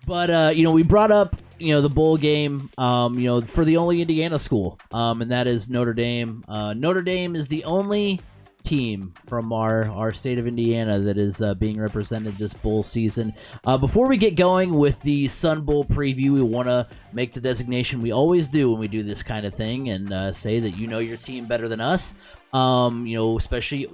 But we brought up the bowl game, for the only Indiana school, and that is Notre Dame. Notre Dame is the only team from our state of Indiana that is being represented this bowl season. Before we get going with the Sun Bowl preview, we want to make the designation we always do when we do this kind of thing and say that your team better than us. Especially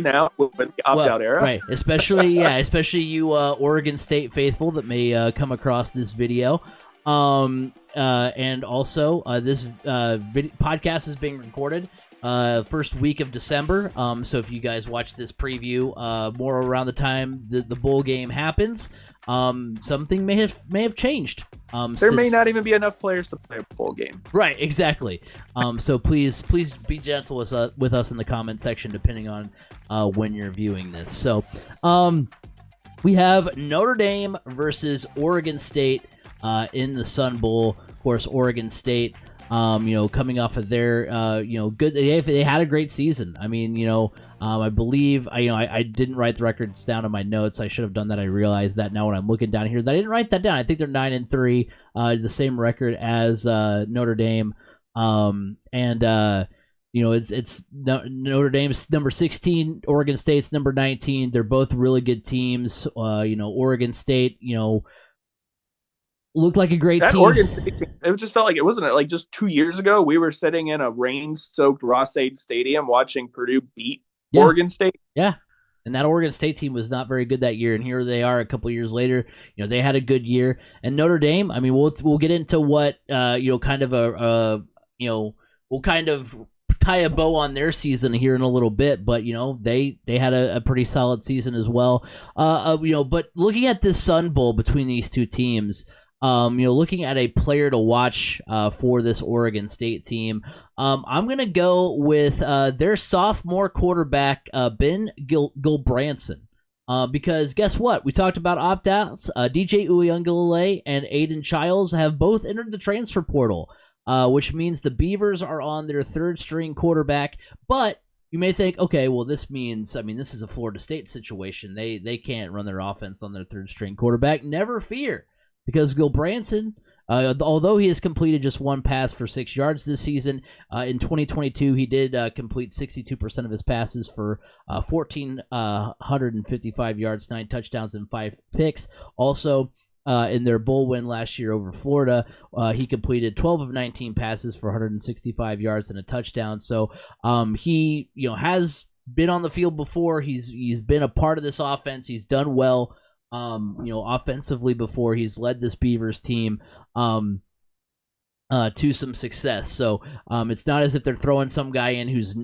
now with the opt-out era, right? Especially you Oregon State faithful that may come across this video. And also this podcast is being recorded first week of December. So if you guys watch this preview more around the time the bowl game happens, something may have changed. There may not even be enough players to play a bowl game. Right, exactly. So please be gentle with us in the comment section, depending on when you're viewing this. So we have Notre Dame versus Oregon State in the Sun Bowl. Of course, Oregon State, coming off of their, good. They had a great season. I mean, I believe I didn't write the records down in my notes. I should have done that. I realized that now when I'm looking down here that I didn't write that down. I think they're 9-3, the same record as Notre Dame. It's Notre Dame's number 16, Oregon State's number 19. They're both really good teams. Oregon State, looked like a great team. Oregon State team, it just felt like it wasn't like just 2 years ago we were sitting in a rain-soaked Ross-Ade Stadium watching Purdue beat Oregon State. Yeah, and that Oregon State team was not very good that year, and here they are a couple years later. They had a good year. And Notre Dame, I mean, we'll get into what we'll kind of tie a bow on their season here in a little bit, but they had a pretty solid season as well. But looking at this Sun Bowl between these two teams, looking at a player to watch for this Oregon State team, I'm going to go with their sophomore quarterback, Ben Gilbranson. Because guess what? We talked about opt-outs. DJ Uiagalelei and Aiden Childs have both entered the transfer portal, which means the Beavers are on their third-string quarterback. But you may think, okay, well, this is a Florida State situation. They can't run their offense on their third-string quarterback. Never fear. Because Gilbranson, although he has completed just one pass for 6 yards this season, in 2022 he did complete 62% of his passes for 1,455 yards, 9 touchdowns, and 5 picks. Also, in their bowl win last year over Florida, he completed 12 of 19 passes for 165 yards and a touchdown. So he has been on the field before. He's been a part of this offense. He's done well. Offensively before. He's led this Beavers team to some success. So it's not as if they're throwing some guy in who's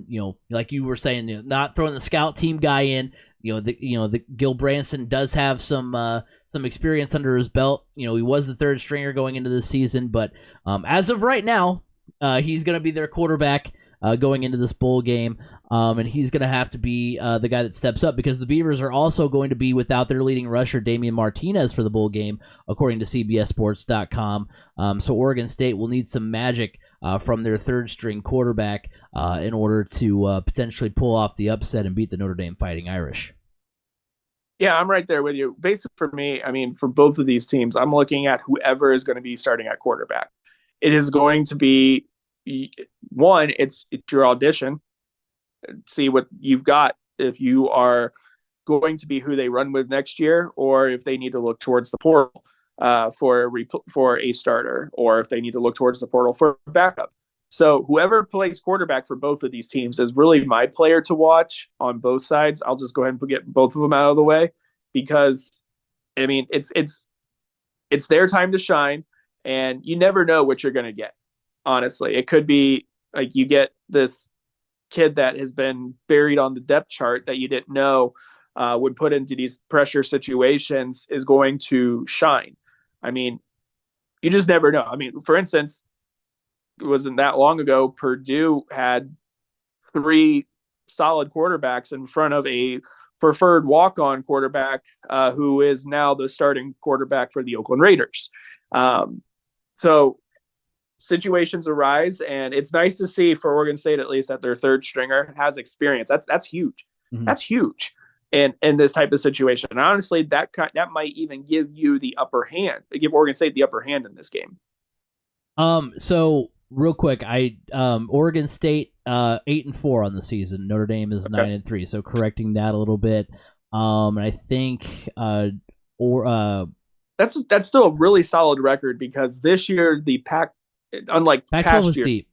like you were saying, not throwing the scout team guy in. The Gilbranson does have some experience under his belt. He was the third stringer going into the season, but as of right now, he's going to be their quarterback going into this bowl game. And he's going to have to be the guy that steps up because the Beavers are also going to be without their leading rusher, Damian Martinez, for the bowl game, according to CBSSports.com. So Oregon State will need some magic from their third-string quarterback in order to potentially pull off the upset and beat the Notre Dame Fighting Irish. Yeah, I'm right there with you. Basically, for me, I mean, for both of these teams, I'm looking at whoever is going to be starting at quarterback. It is going to be, one, it's your audition. See what you've got if you are going to be who they run with next year, or if they need to look towards the portal for a starter, or if they need to look towards the portal for a backup. So whoever plays quarterback for both of these teams is really my player to watch on both sides. I'll just go ahead and get both of them out of the way because, I mean, it's their time to shine, and you never know what you're going to get. Honestly, it could be like you get this kid that has been buried on the depth chart that you didn't know would put into these pressure situations is going to shine. I mean, you just never know. I mean, for instance, it wasn't that long ago, Purdue had 3 solid quarterbacks in front of a preferred walk-on quarterback who is now the starting quarterback for the Oakland Raiders. So situations arise, and it's nice to see for Oregon State, at least, that their third stringer has experience. That's huge. Mm-hmm. That's huge. in this type of situation. And honestly, that might even give you the upper hand, give Oregon State the upper hand in this game. So real quick, Oregon State 8-4 on the season. Notre Dame is 9-3. So correcting that a little bit. And I think that's still a really solid record, because this year unlike Pac-12 was year, deep.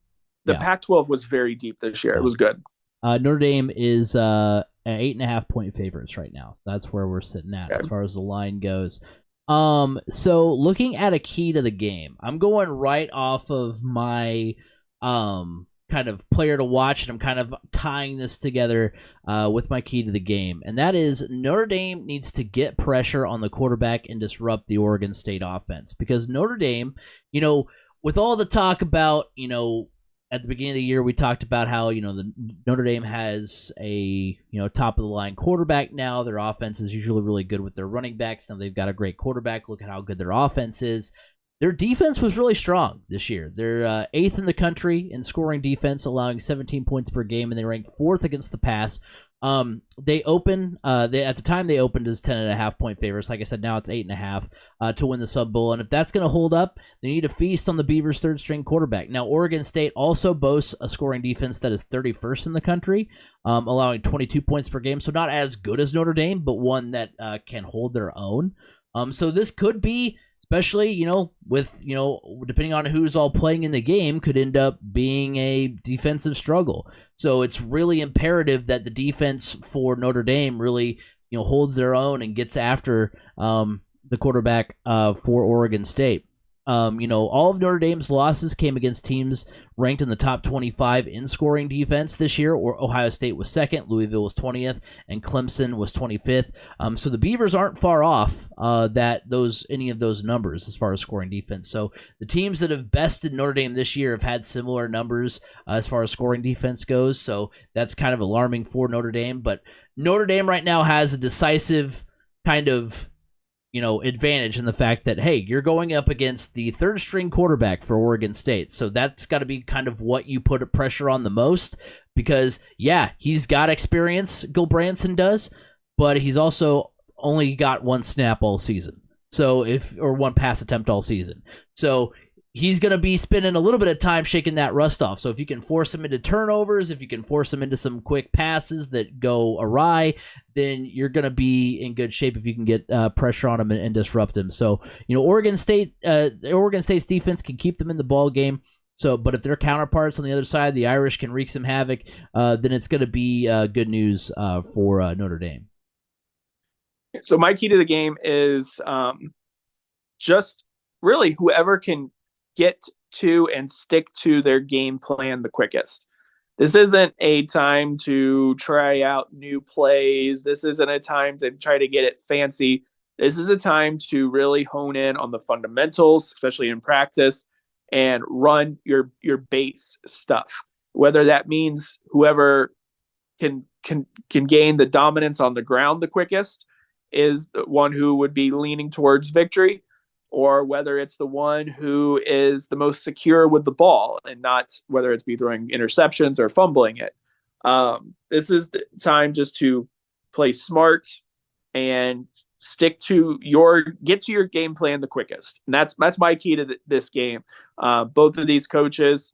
The Pac-12 was very deep this year. It was good. Notre Dame is 8.5-point favorites right now. That's where we're sitting at as far as the line goes. So looking at a key to the game, I'm going right off of my kind of player to watch, and I'm kind of tying this together with my key to the game, and that is Notre Dame needs to get pressure on the quarterback and disrupt the Oregon State offense, because Notre Dame, with all the talk about, at the beginning of the year, we talked about how, the Notre Dame has a, top of the line quarterback now. Their offense is usually really good with their running backs. Now they've got a great quarterback. Look at how good their offense is. Their defense was really strong this year. They're 8th in the country in scoring defense, allowing 17 points per game, and they ranked 4th against the pass. They open. At the time they opened as 10.5-point favorites. Like I said, now it's 8.5 to win the Sub Bowl. And if that's going to hold up, they need to feast on the Beavers' third-string quarterback. Now, Oregon State also boasts a scoring defense that is 31st in the country, allowing 22 points per game. So not as good as Notre Dame, but one that can hold their own. So this could be, especially, with, depending on who's all playing in the game, could end up being a defensive struggle. So it's really imperative that the defense for Notre Dame really, holds their own and gets after the quarterback for Oregon State. All of Notre Dame's losses came against teams ranked in the top 25 in scoring defense this year. Or Ohio State was 2nd, Louisville was 20th, and Clemson was 25th. So the Beavers aren't far off any of those numbers as far as scoring defense. So the teams that have bested Notre Dame this year have had similar numbers as far as scoring defense goes. So that's kind of alarming for Notre Dame. But Notre Dame right now has a decisive kind of advantage in the fact that, hey, you're going up against the third string quarterback for Oregon State. So that's got to be kind of what you put pressure on the most, because, yeah, he's got experience, Gilbranson does, but he's also only got one snap all season. Or one pass attempt all season. So he's going to be spending a little bit of time shaking that rust off. So if you can force him into turnovers, if you can force him into some quick passes that go awry, then you're going to be in good shape if you can get pressure on him and disrupt him. So, Oregon State's defense can keep them in the ball game. So, but if their counterparts on the other side, the Irish, can wreak some havoc, then it's going to be good news for Notre Dame. So my key to the game is just really whoever can get to and stick to their game plan the quickest. This isn't a time to try out new plays. This isn't a time to try to get it fancy. This is a time to really hone in on the fundamentals, especially in practice, and run your base stuff. Whether that means whoever can gain the dominance on the ground the quickest is the one who would be leaning towards victory, or whether it's the one who is the most secure with the ball, and not whether it's be throwing interceptions or fumbling it. This is the time just to play smart and get to your game plan the quickest. And that's my key to this game. Both of these coaches,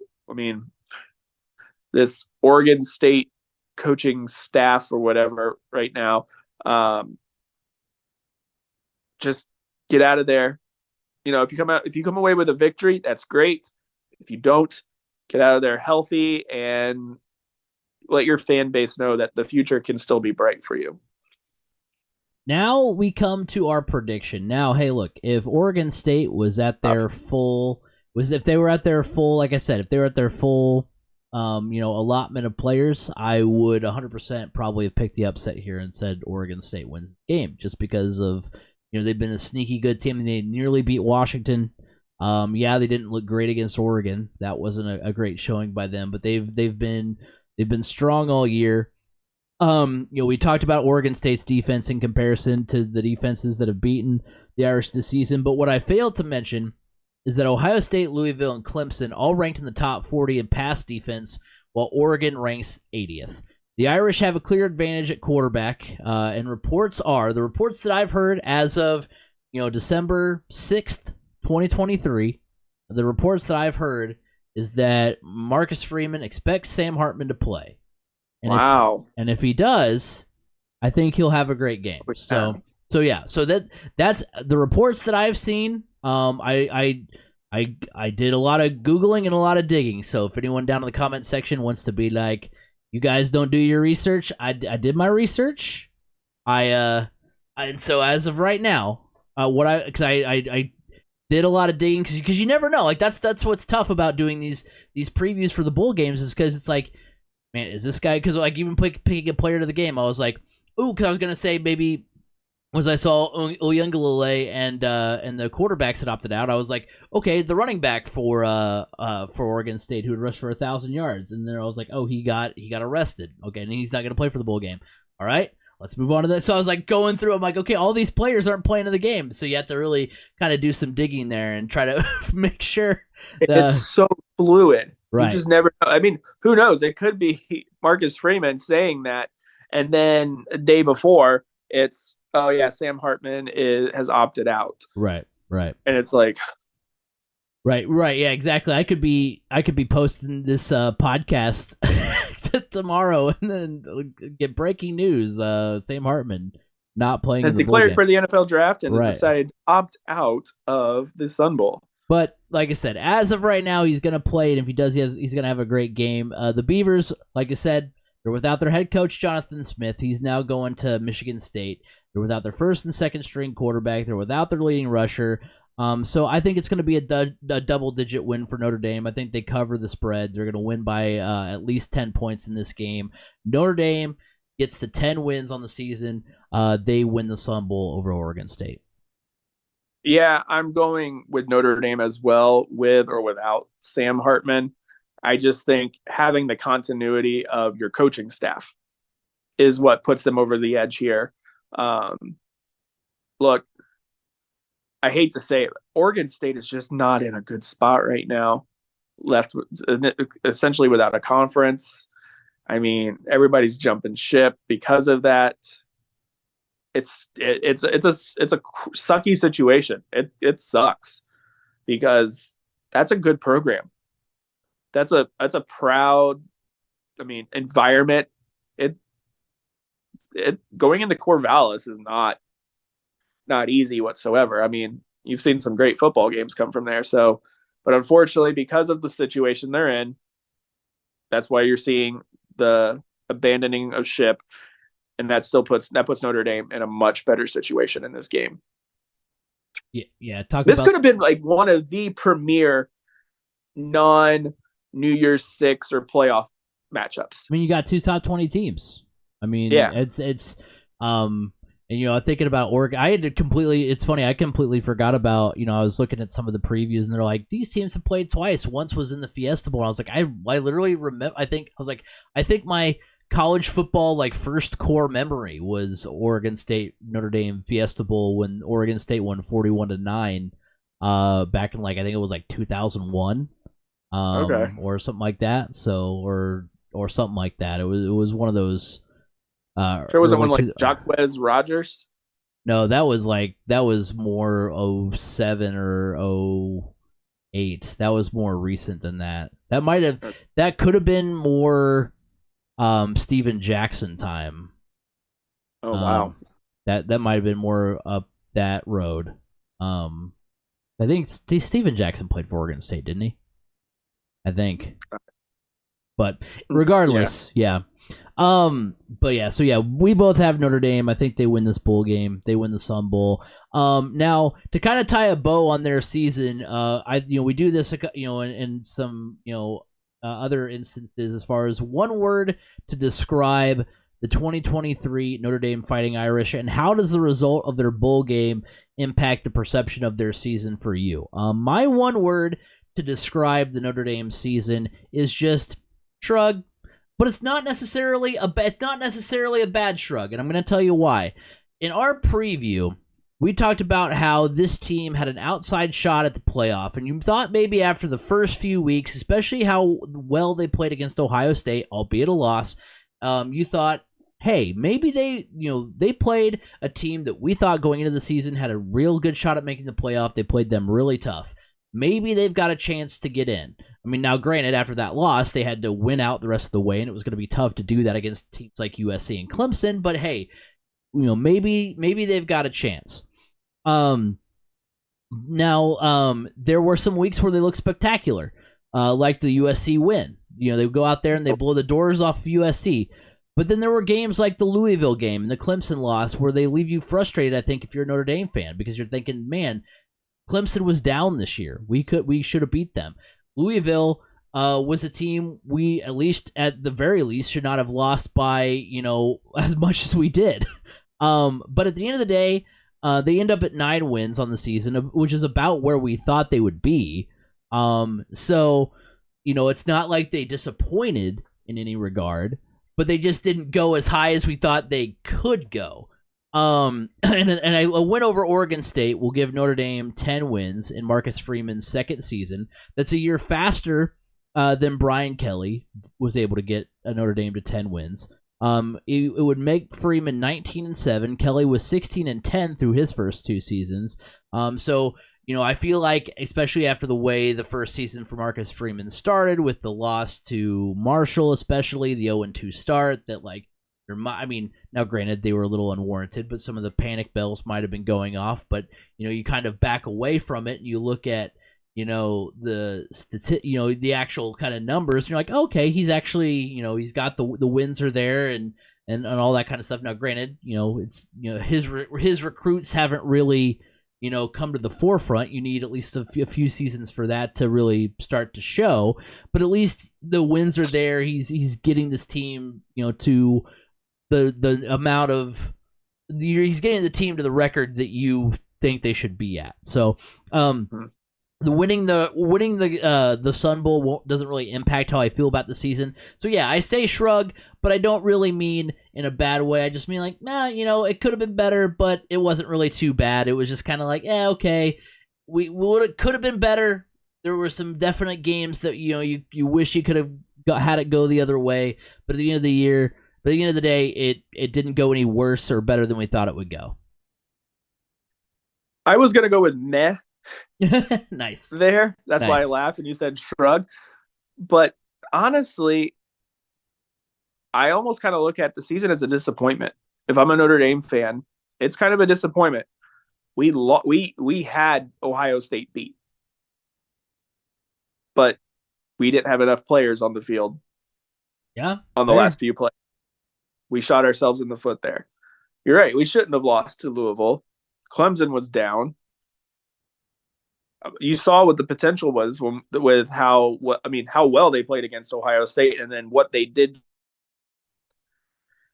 this Oregon State coaching staff or whatever right now, just get out of there. If you come away with a victory, that's great. If you don't, get out of there healthy and let your fan base know that the future can still be bright for you. Now we come to our prediction. Now, hey, look, if Oregon State was at their full, like I said, if they were at their full, allotment of players, I would 100% probably have picked the upset here and said Oregon State wins the game, just because of, they've been a sneaky good team, and they nearly beat Washington. They didn't look great against Oregon. That wasn't a great showing by them, but they've been strong all year. We talked about Oregon State's defense in comparison to the defenses that have beaten the Irish this season, but what I failed to mention is that Ohio State, Louisville, and Clemson all ranked in the top 40 in pass defense, while Oregon ranks 80th. The Irish have a clear advantage at quarterback, and the reports that I've heard as of December 6th, 2023. The reports that I've heard is that Marcus Freeman expects Sam Hartman to play. And Wow. If he does, I think he'll have a great game. So that's the reports that I've seen. I did a lot of Googling and a lot of digging. So if anyone down in the comment section wants to be like, you guys don't do your research, I did my research. And so as of right now, I did a lot of digging because you never know. Like that's what's tough about doing these previews for the bowl games is because it's like, man, is this guy? Because like even picking a player to the game, I was like, ooh, because I was gonna say maybe was I saw Uyunglele and the quarterbacks had opted out. I was like, okay, the running back for Oregon State who had rushed for 1,000 yards, and then I was like, oh, he got arrested. Okay, and he's not gonna play for the bowl game. All right. Let's move on to that. So I was like going through. I'm like, okay, all these players aren't playing in the game, so you have to really kind of do some digging there and try to make sure. It's so fluid. Right. You just never know. I mean, who knows? It could be Marcus Freeman saying that, and then a day before, it's Sam Hartman has opted out. Right. And it's like, right, yeah, exactly. I could be posting this podcast tomorrow and then get breaking news. Sam Hartman not playing. Has declared for the NFL draft and has decided to opt out of the Sun Bowl. But like I said, as of right now, he's going to play, and if he does, he's going to have a great game. The Beavers, like I said, they're without their head coach, Jonathan Smith. He's now going to Michigan State. They're without their first and second string quarterback. They're without their leading rusher. So I think it's going to be a double-digit win for Notre Dame. I think they cover the spread. They're going to win by at least 10 points in this game. Notre Dame gets to 10 wins on the season. They win the Sun Bowl over Oregon State. Yeah, I'm going with Notre Dame as well, with or without Sam Hartman. I just think having the continuity of your coaching staff is what puts them over the edge here. Look, I hate to say it, Oregon State is just not in a good spot right now. Left essentially without a conference. I mean, everybody's jumping ship because of that. It's a sucky situation. It sucks because that's a good program. That's a proud, environment. It going into Corvallis is not easy whatsoever. I mean, you've seen some great football games come from there. So, but unfortunately, because of the situation they're in, that's why you're seeing the abandoning of ship. And that puts Notre Dame in a much better situation in this game. Yeah. This could have been like one of the premier non-New Year's Six or playoff matchups. I mean, you got two top 20 teams. I mean, yeah. It's and thinking about Oregon, it's funny, I completely forgot about, I was looking at some of the previews and they're like, these teams have played twice. Once was in the Fiesta Bowl. I was like, I literally remember, I think my college football first core memory was Oregon State Notre Dame Fiesta Bowl when Oregon State won 41-9 back in I think it was 2001 or something like that. So or something like that. It was one of those sure wasn't one Jacquez Rogers? No, that was more 07 or 08. That was more recent than that. That could have been more Steven Jackson time. Oh wow. That might have been more up that road. I think Steven Jackson played for Oregon State, didn't he? I think. But regardless, yeah. But yeah, so yeah, we both have Notre Dame. I think they win this bowl game. They win the Sun Bowl. Now to kind of tie a bow on their season, we do this, in some, other instances as far as one word to describe the 2023 Notre Dame Fighting Irish, and how does the result of their bowl game impact the perception of their season for you? My one word to describe the Notre Dame season is just shrug, but it's not necessarily a bad shrug, and I'm going to tell you why. In our preview, we talked about how this team had an outside shot at the playoff, and you thought maybe after the first few weeks, especially how well they played against Ohio State, albeit a loss, you thought, hey, maybe they played a team that we thought going into the season had a real good shot at making the playoff. They played them really tough. Maybe they've got a chance to get in. I mean, now granted, after that loss, they had to win out the rest of the way, and it was going to be tough to do that against teams like USC and Clemson. But hey, maybe they've got a chance. Now, there were some weeks where they looked spectacular, like the USC win. They would go out there and they blow the doors off of USC. But then there were games like the Louisville game and the Clemson loss where they leave you frustrated, I think, if you're a Notre Dame fan, because you're thinking, man, Clemson was down this year. We should have beat them. Louisville was a team we, at the very least, should not have lost by, as much as we did. But at the end of the day, they end up at 9 wins on the season, which is about where we thought they would be. So, it's not like they disappointed in any regard, but they just didn't go as high as we thought they could go. And a win over Oregon State will give Notre Dame 10 wins in Marcus Freeman's second season. That's a year faster than Brian Kelly was able to get Notre Dame to 10 wins. It would make Freeman 19-7. Kelly was 16-10 through his first 2 seasons. So I feel like, especially after the way the first season for Marcus Freeman started, with the loss to Marshall, especially the 0-2 start, that now granted they were a little unwarranted, but some of the panic bells might have been going off. But you kind of back away from it and you look at the actual kind of numbers, and you're like, okay, he's actually he's got the wins are there and all that kind of stuff. Now granted, it's his recruits haven't really come to the forefront. You need at least a few seasons for that to really start to show, but at least the wins are there. He's getting this team to the amount of he's getting the team to the record that you think they should be at. So the winning the Sun Bowl doesn't really impact how I feel about the season. So yeah, I say shrug, but I don't really mean in a bad way. I just mean like, it could have been better, but it wasn't really too bad. It was just kind of like, okay, could have been better. There were some definite games that you wish you could have had it go the other way, but at the end of the day, it didn't go any worse or better than we thought it would go. I was gonna go with meh. Nice. There. That's nice. Why I laughed and you said shrug. But honestly, I almost kind of look at the season as a disappointment. If I'm a Notre Dame fan, it's kind of a disappointment. We had Ohio State beat, but we didn't have enough players on the field. Yeah. On the last few plays, we shot ourselves in the foot there. You're right. We shouldn't have lost to Louisville. Clemson was down. You saw what the potential was with how well they played against Ohio State, and then what they did.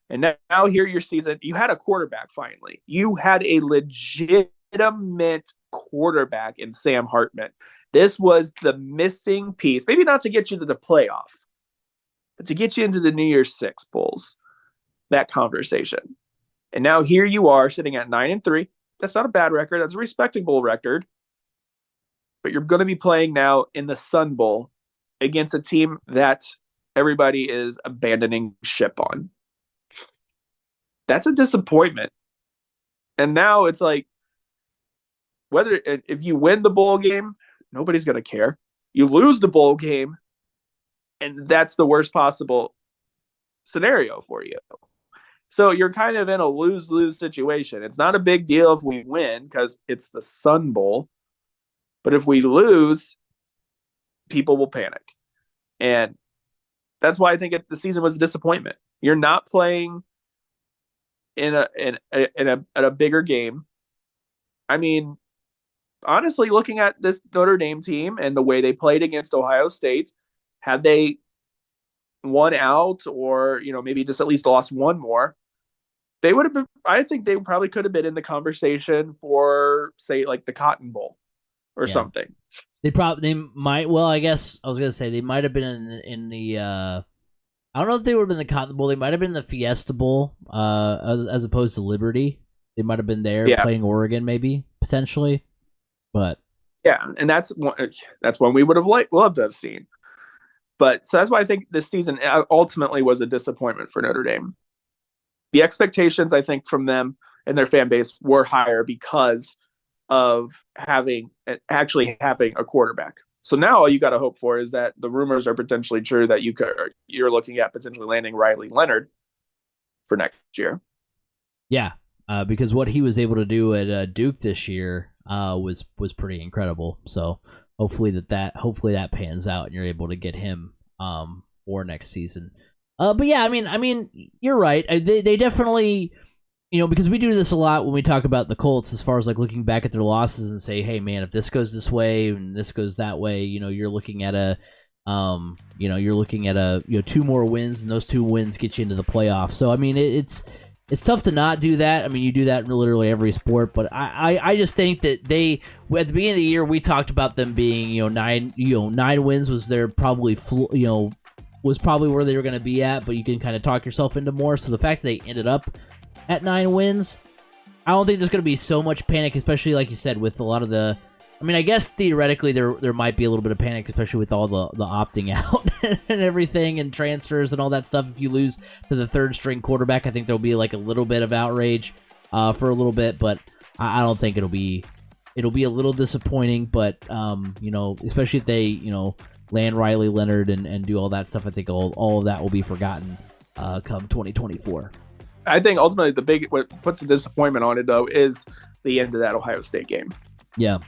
And now here your season, you had a quarterback finally. You had a legitimate quarterback in Sam Hartman. This was the missing piece, maybe not to get you to the playoff, but to get you into the New Year's Six Bowls, that conversation. And now here you are sitting at 9-3. That's not a bad record. That's a respectable record. But you're going to be playing now in the Sun Bowl against a team that everybody is abandoning ship on. That's a disappointment. And now it's like, if you win the bowl game, nobody's going to care. You lose the bowl game, and that's the worst possible scenario for you. So you're kind of in a lose-lose situation. It's not a big deal if we win because it's the Sun Bowl. But if we lose, people will panic. And that's why I think the season was a disappointment. You're not playing in a bigger game. I mean, honestly, looking at this Notre Dame team and the way they played against Ohio State, had they won out or, maybe just at least lost one more, they would have been, I think they probably could have been in the conversation for, say, like the Cotton Bowl or something. They might. Well, I guess I was gonna say they might have been in the. I don't know if they would have been in the Cotton Bowl. They might have been in the Fiesta Bowl, as opposed to Liberty. They might have been there playing Oregon, maybe potentially, but yeah, and that's one we would have loved to have seen. But so that's why I think this season ultimately was a disappointment for Notre Dame. The expectations, I think, from them and their fan base were higher because of actually having a quarterback. So now all you got to hope for is that the rumors are potentially true that you're looking at potentially landing Riley Leonard for next year. Yeah, because what he was able to do at Duke this year was pretty incredible. So hopefully that pans out and you're able to get him for next season. But yeah, I mean, you're right. They definitely, because we do this a lot when we talk about the Colts, as far as like looking back at their losses and say, hey man, if this goes this way and this goes that way, you're looking at a 2 more wins, and those 2 wins get you into the playoffs. So I mean, it's tough to not do that. I mean, you do that in literally every sport, but I just think that at the beginning of the year we talked about them being 9 wins was their probably was probably where they were going to be at, but you can kind of talk yourself into more. So the fact that they ended up at 9 wins, I don't think there's going to be so much panic, especially like you said with a lot of the. I mean, I guess theoretically there might be a little bit of panic, especially with all the opting out and everything and transfers and all that stuff. If you lose to the 3rd string quarterback, I think there'll be like a little bit of outrage for a little bit, but I don't think it'll be a little disappointing. But especially if they land Riley Leonard and do all that stuff, I think all of that will be forgotten come 2024. I think ultimately what puts the disappointment on it though is the end of that Ohio State game. Yeah.